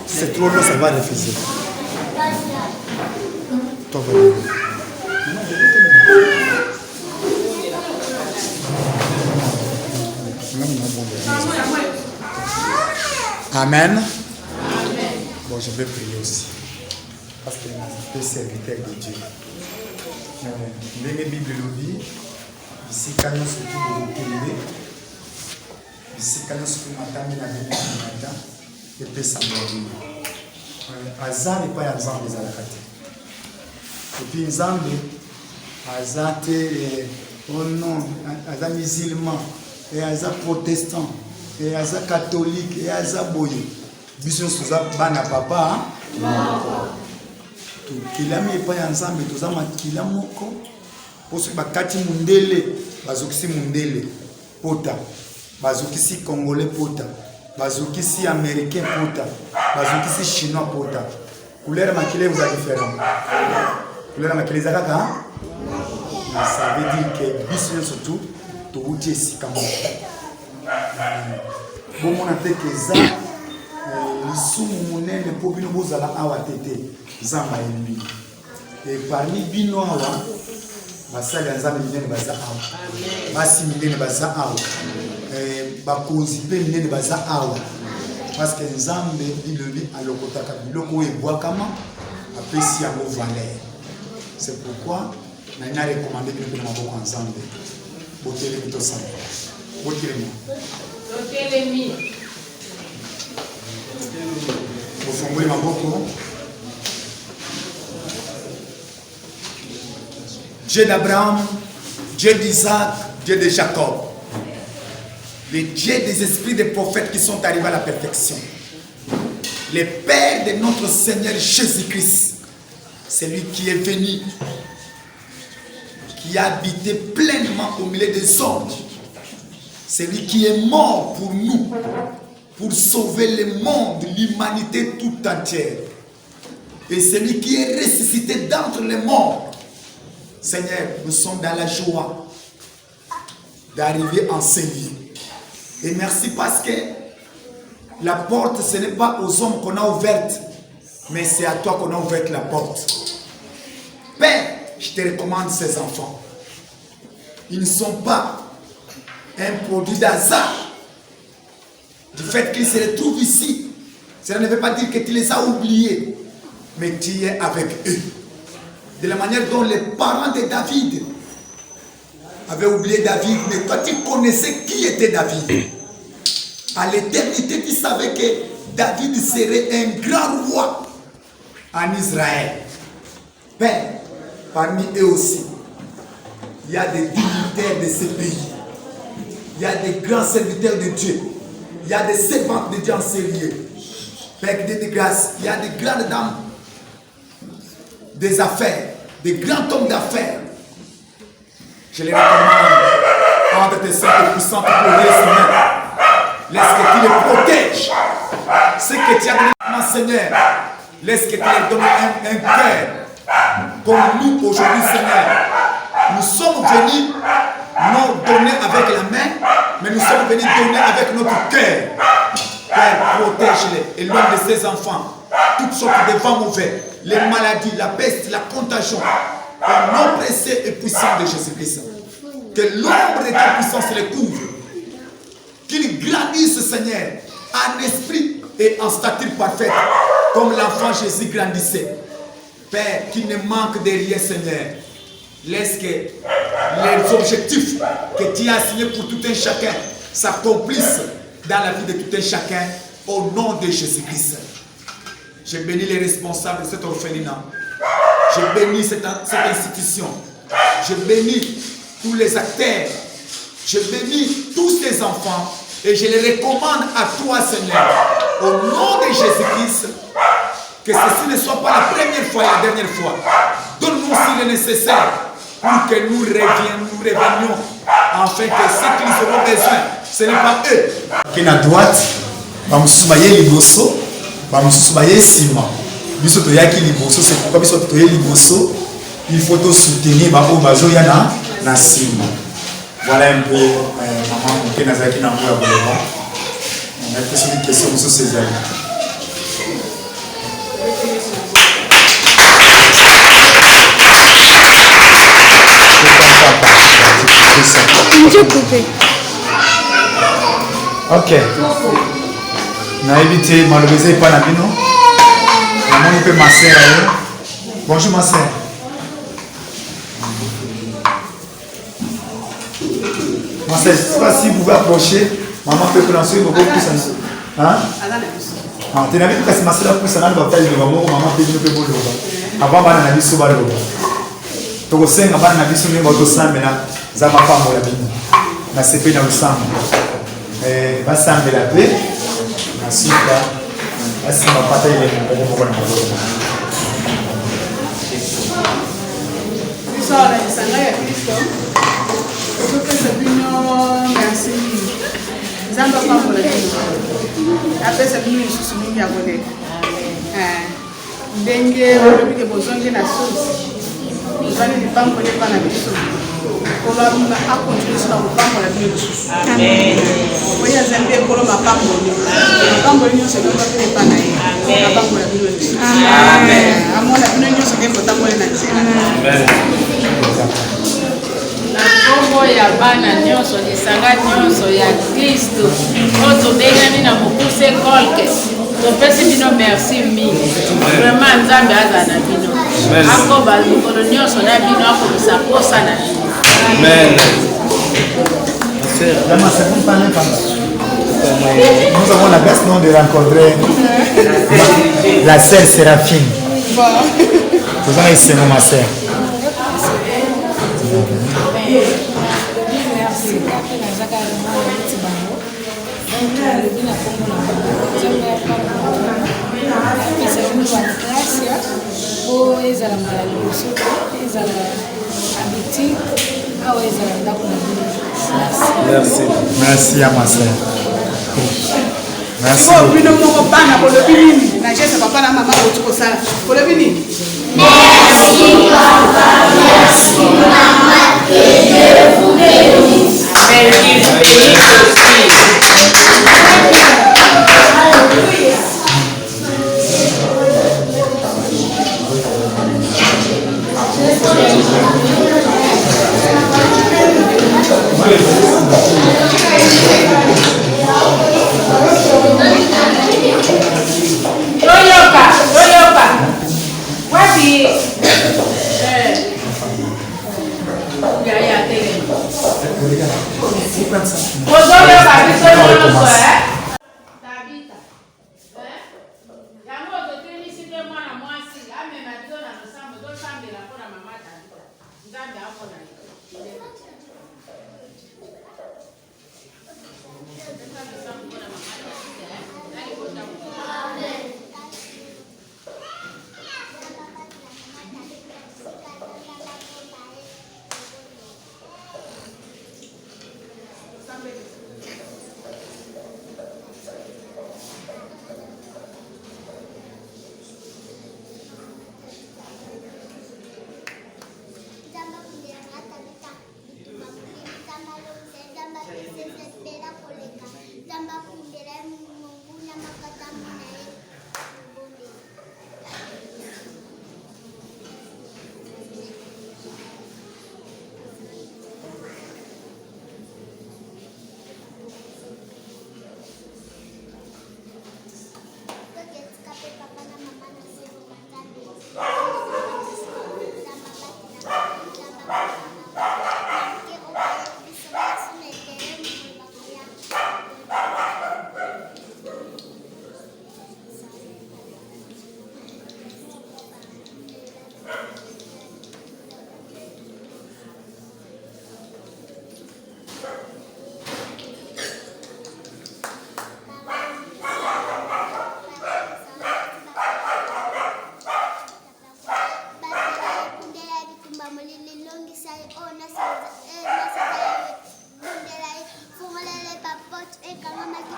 C'est trop long, ça va refuser. Amen. Bon, je vais prier aussi. Parce que je suis serviteur de Dieu. La Bible le dit. Ici, quand nous sommes tous ici, quand nous sommes matin, et puis ça me Azar n'est pas Azar des Alakati. Et puis Nzambe, Azar, oh non, Azar musulman, et Azar protestant, et Azar catholique, et Azar boye. Bisous sous bana papa. Tout qu'il a mis pas ensemble, tout ça makila moko. Parce que bakati mundele, bazokisi mundele, pota, bazokisi congolais pota. Bazokisi américain pota, bazokisi chinois pota. Couleur maquillée vous a différent. Couleur maquillée ça kaka. Ça veut dire que bisous surtout to uti ici comme bon mon atte que ça lisumu munene po bino bozala awa tete zamba ennemi. Et parmi bino awa basali nzambe minene baza awa. Basi minene baza awa. Bakonzi pe minene baza awa parce que nzambe biloli alokotaka biloko ebwakama apesi yango valeur. C'est pourquoi nani a recommandé que nous maboko ensemble botelemi to samba botelemi bofungoli maboko. Dieu d'Abraham, Dieu d'Isaac, Dieu de Jacob, le Dieu des esprits des prophètes qui sont arrivés à la perfection, le Père de notre Seigneur Jésus-Christ, c'est lui qui est venu, qui a habité pleinement au milieu des hommes, c'est lui qui est mort pour nous, pour sauver le monde, l'humanité tout entière, et c'est lui qui est ressuscité d'entre les morts. Seigneur, nous sommes dans la joie d'arriver en ces lieux. Et merci parce que la porte, ce n'est pas aux hommes qu'on a ouverte, mais c'est à toi qu'on a ouvert la porte. Père, je te recommande ces enfants. Ils ne sont pas un produit d'hasard. Du fait qu'ils se retrouvent ici, cela ne veut pas dire que tu les as oubliés, mais tu es avec eux. De la manière dont les parents de David avaient oublié David, mais toi tu connaissais qui était David. À l'éternité, tu savais que David serait un grand roi en Israël. Père, parmi eux aussi, il y a des dignitaires de ce pays. Il y a des grands serviteurs de Dieu. Il y a des servantes de Dieu en ces lieux. Père, de grâce, il y a des grandes dames des affaires, des grands hommes d'affaires. Je les recommande entre tes saints et puissants pour les mains. Laisse que tu les protèges. Ce que tu as donné, mon Seigneur, laisse que tu leur donnes un cœur comme nous aujourd'hui, Seigneur. Nous sommes venus non donner avec la main, mais nous sommes venus donner avec notre cœur. Père, protège-les, éloigne de ces enfants toutes sortes de vents mauvais, les maladies, la peste, la contagion, au nom précieux et puissant de Jésus-Christ. Que l'ombre de ta puissance les couvre, qu'ils grandissent, Seigneur, en esprit et en stature parfaite, comme l'enfant Jésus grandissait. Père, qu'il ne manque de rien, Seigneur. Laisse que les objectifs que tu as assignés pour tout un chacun s'accomplissent dans la vie de tout un chacun, au nom de Jésus-Christ. Je bénis les responsables de cet orphelinat. Je bénis cette institution. Je bénis tous les acteurs. Je bénis tous ces enfants et je les recommande à toi, Seigneur, au nom de Jésus-Christ, que ceci ne soit pas la première fois et la dernière fois. Donne-nous aussi le nécessaire pour que nous revenions, afin que ce qu'ils auront besoin Ce n'est pas eux qui sont à droite. Bamususu baye liboso, bamususu baye sima. Biso to yaki liboso, c'est pourquoi biso to yaki liboso. Il faut to soutenir babo bazo yana na sima. Voilà un peu maman qui nazaki na mwa boleba. On a posé une question sur ces amis. Ok. Na évité malheureusement pas na bino. Maman peut ma sœur. Bonjour ma sœur. Ma sœur, je ne sais pas si vous pouvez approcher. Maman peut prononcer beaucoup plus. Hein? Ah, tu n'as vu que c'est ma sœur pour ça na ba taille de maman peut nous peut bolo. Avant bana na biso ba lo. To ko senga bana na biso ni moto sambela za mapambo la bino. Na sepe na usamba. Basambela pe na suka basima pata ile moko na moko. Sala isanga ya Kristo. Okopesa bino merci. Nzamba pambola bino. Apesa bino isusu mingi ya koleka. Ndenge olobike bozongi na sosi. Bozali lipambole pa na biso. Kolabunga akontinue na kopambola bino lisusu. Amen. Oya Nzambe ekolo mapamboli. Mapamboli nyonso ekolo mpe pa na ye. Mapambola bino lisusu. Amen. Amona bino nyonso ekolo tambole na nzela. Amen. Na kombo ya bana nyonso lisanga nyonso ya Kristo oyo tobengani na mokuse kolke topesi bino merci mingi vraiment Nzambe aza na bino akoba likolo nyonso na bino akomisa posa na bino. Amen. Nous avons la grâce de rencontrer la sœur Séraphine. Vous en êtes ma sœur. Merci. Merci à ma sœur. Merci. Merci papa, merci maman, que Dieu vous bénisse. Mais qu'il vous bénisse aussi. Toyoka. Wapi?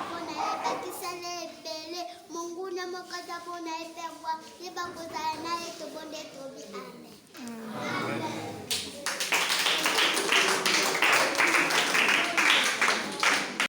pona ebakisala ebele monguna mokaza pona eperwa yebakozala na ye tobonde tobi amen.